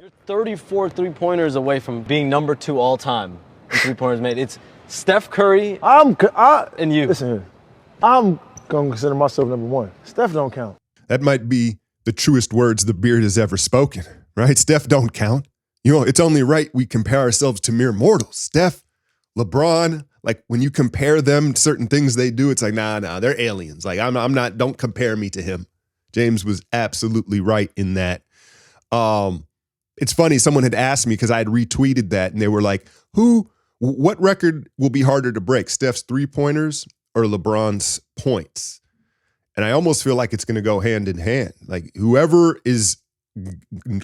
You're 34 three-pointers away from being number 2 all time in three-pointers made. It's Steph Curry and you. Listen, I'm going to consider myself number 1. Steph don't count. That might be the truest words the Beard has ever spoken, right? Steph don't count. You know, it's only right we compare ourselves to mere mortals. Steph, LeBron, like when you compare them to certain things they do, it's like, nah, they're aliens. Like I'm not, don't compare me to him. James was absolutely right in that. It's funny, someone had asked me because I had retweeted that and they were like, what record will be harder to break, Steph's three-pointers or LeBron's points? And I almost feel like it's going to go hand in hand. Like whoever is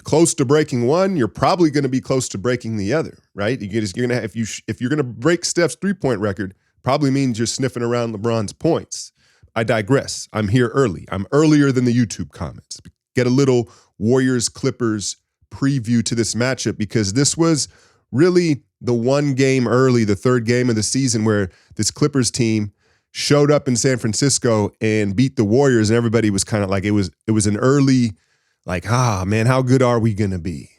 close to breaking one, you're probably going to be close to breaking the other, right? You're going to if you're going to break Steph's three-point record, probably means you're sniffing around LeBron's points. I digress. I'm here early. I'm earlier than the YouTube comments. Get a little Warriors-Clippers preview to this matchup because this was really the one game early, the third game of the season where this Clippers team showed up in San Francisco and beat the Warriors, and everybody was kind of like, it was an early, like, man, how good are we going to be?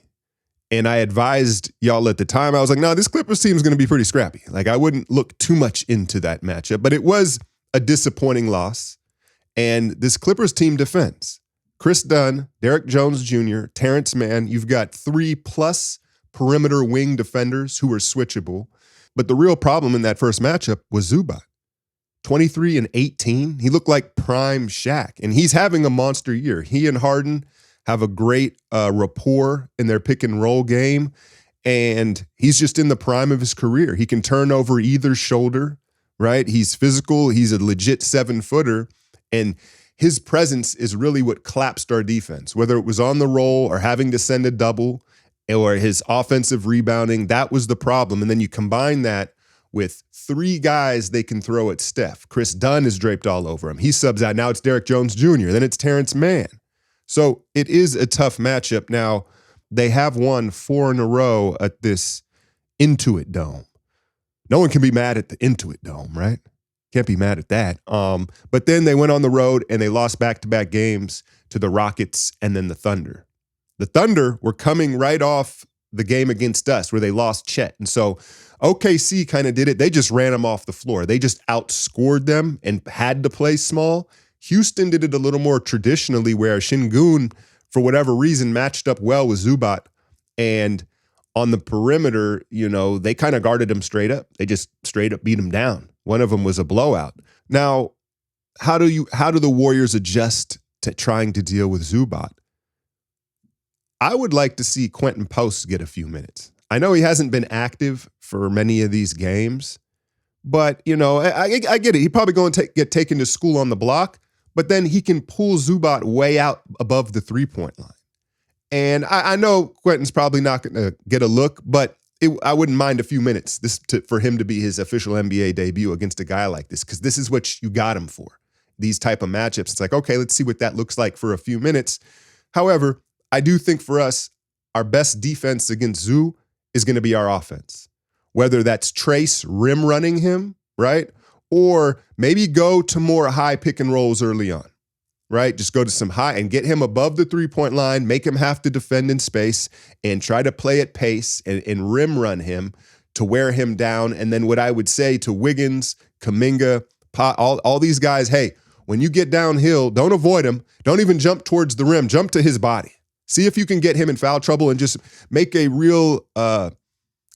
And I advised y'all at the time, I was like, no, this Clippers team is going to be pretty scrappy. Like, I wouldn't look too much into that matchup, but it was a disappointing loss. And this Clippers team defends. Chris Dunn, Derek Jones Jr., Terrence Mann, you've got 3+ perimeter wing defenders who are switchable. But the real problem in that first matchup was Zubac. 23 and 18. He looked like prime Shaq, and he's having a monster year. He and Harden have a great rapport in their pick and roll game, and he's just in the prime of his career. He can turn over either shoulder, right? He's physical. He's a legit 7-footer, and his presence is really what collapsed our defense, whether it was on the roll or having to send a double or his offensive rebounding. That was the problem. And then you combine that with 3 guys they can throw at Steph. Chris Dunn is draped all over him. He subs out. Now it's Derek Jones Jr. Then it's Terrence Mann. So it is a tough matchup. Now, they have won 4 in a row at this Intuit Dome. No one can be mad at the Intuit Dome, right? Can't be mad at that. But then they went on the road and they lost back-to-back games to the Rockets and then the Thunder. The Thunder were coming right off the game against us where they lost Chet. And so OKC kind of did it. They just ran them off the floor. They just outscored them and had to play small. Houston did it a little more traditionally where Şengün, for whatever reason, matched up well with Zubac. And on the perimeter, you know, they kind of guarded him straight up. They just straight up beat him down. One of them was a blowout. Now, how do the Warriors adjust to trying to deal with Zubac? I would like to see Quentin Post get a few minutes. I know he hasn't been active for many of these games, but, you know, I get it. He's probably going to get taken to school on the block, but then he can pull Zubac way out above the three-point line. And I know Quentin's probably not going to get a look, but I wouldn't mind a few minutes for him to be his official NBA debut against a guy like this, because this is what you got him for. These type of matchups. It's like, okay, let's see what that looks like for a few minutes. However, I do think for us, our best defense against Zoo is going to be our offense. Whether that's Trace rim running him, right? Or maybe go to more high pick and rolls early on, right? Just go to some high and get him above the three-point line, make him have to defend in space and try to play at pace and rim run him to wear him down. And then what I would say to Wiggins, Kuminga, all these guys, hey, when you get downhill, don't avoid him. Don't even jump towards the rim. Jump to his body. See if you can get him in foul trouble and just make a real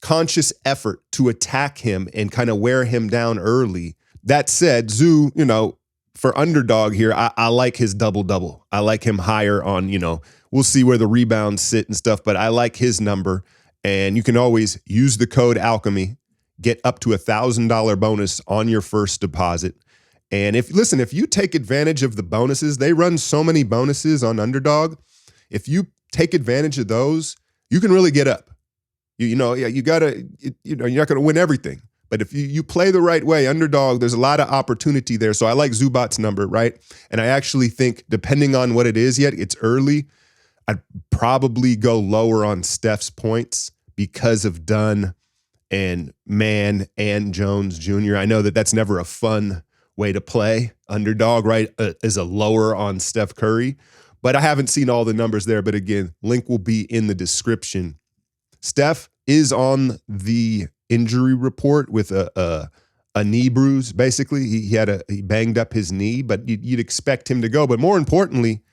conscious effort to attack him and kind of wear him down early. That said, Zoo, you know, for underdog here, I like his double-double. I like him higher on, you know, we'll see where the rebounds sit and stuff, but I like his number. And you can always use the code Alchemy, get up to $1,000 bonus on your first deposit. And if you take advantage of the bonuses, they run so many bonuses on Underdog. If you take advantage of those, you can really get up. You're not going to win everything. But if you play the right way, Underdog, there's a lot of opportunity there. So I like Zubac's number, right? And I actually think, depending on what it is yet, it's early, I'd probably go lower on Steph's points because of Dunn and Mann and Jones Jr. I know that's never a fun way to play Underdog, right? Is a lower on Steph Curry. But I haven't seen all the numbers there. But again, link will be in the description. Steph is on the injury report with a knee bruise. Basically, he banged up his knee, but you'd expect him to go. But more importantly,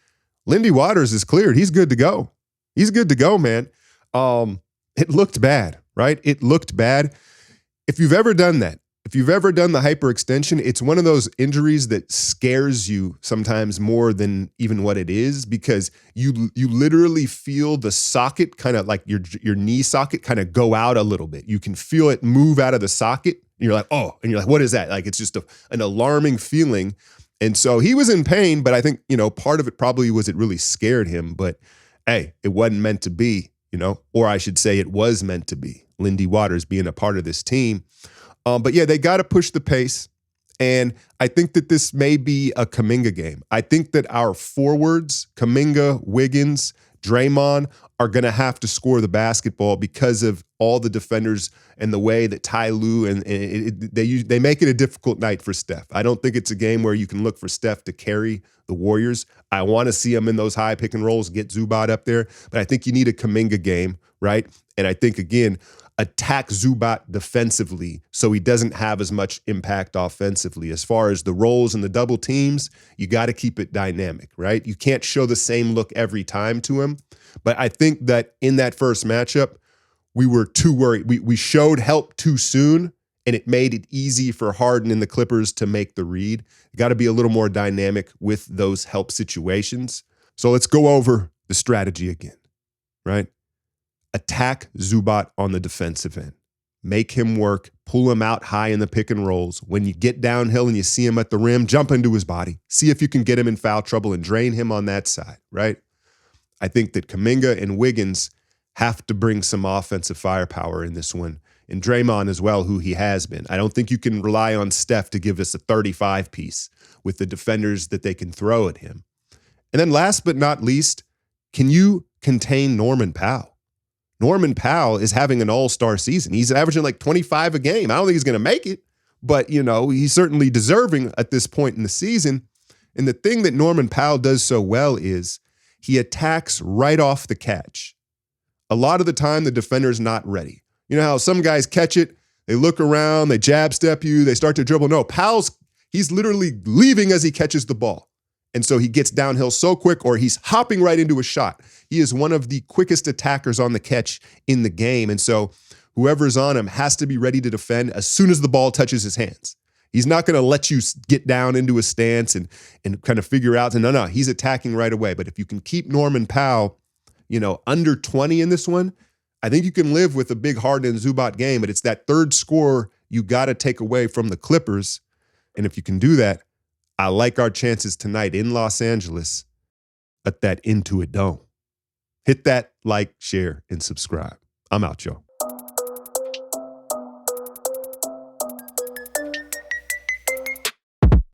Lindy Waters is cleared. He's good to go. He's good to go, man. It looked bad, right? It looked bad. If you've ever done that, if you've ever done the hyperextension, it's one of those injuries that scares you sometimes more than even what it is, because you literally feel the socket kind of like your knee socket kind of go out a little bit. You can feel it move out of the socket. And you're like, oh, and you're like, what is that? Like, it's just an alarming feeling. And so he was in pain, but I think, part of it probably was it really scared him. But hey, it wasn't meant to be, or I should say it was meant to be. Lindy Waters being a part of this team. But yeah, they got to push the pace. And I think that this may be a Kuminga game. I think that our forwards, Kuminga, Wiggins, Draymond, are going to have to score the basketball because of all the defenders and the way that Ty Lue and they make it a difficult night for Steph. I don't think it's a game where you can look for Steph to carry the Warriors. I want to see him in those high pick and rolls, get Zubac up there. But I think you need a Kuminga game, right? And I think, again, attack Zubac defensively so he doesn't have as much impact offensively. As far as the rolls and the double teams, you got to keep it dynamic, right? You can't show the same look every time to him. But I think that in that first matchup, we were too worried. We showed help too soon, and it made it easy for Harden and the Clippers to make the read. You got to be a little more dynamic with those help situations. So let's go over the strategy again, right? Attack Zubac on the defensive end. Make him work. Pull him out high in the pick and rolls. When you get downhill and you see him at the rim, jump into his body. See if you can get him in foul trouble and drain him on that side, right? I think that Kuminga and Wiggins have to bring some offensive firepower in this one. And Draymond as well, who he has been. I don't think you can rely on Steph to give us a 35-piece with the defenders that they can throw at him. And then last but not least, can you contain Norman Powell? Norman Powell is having an all-star season. He's averaging like 25 a game. I don't think he's going to make it, but, he's certainly deserving at this point in the season. And the thing that Norman Powell does so well is he attacks right off the catch. A lot of the time, the defender's not ready. You know how some guys catch it, they look around, they jab step you, they start to dribble. No, he's literally leaving as he catches the ball. And so he gets downhill so quick, or he's hopping right into a shot. He is one of the quickest attackers on the catch in the game. And so whoever's on him has to be ready to defend as soon as the ball touches his hands. He's not going to let you get down into a stance and kind of figure out. No, he's attacking right away. But if you can keep Norman Powell, under 20 in this one, I think you can live with a big Harden and Zubac game. But it's that third score you got to take away from the Clippers. And if you can do that, I like our chances tonight in Los Angeles at that Intuit Dome. Hit that like, share, and subscribe. I'm out, y'all.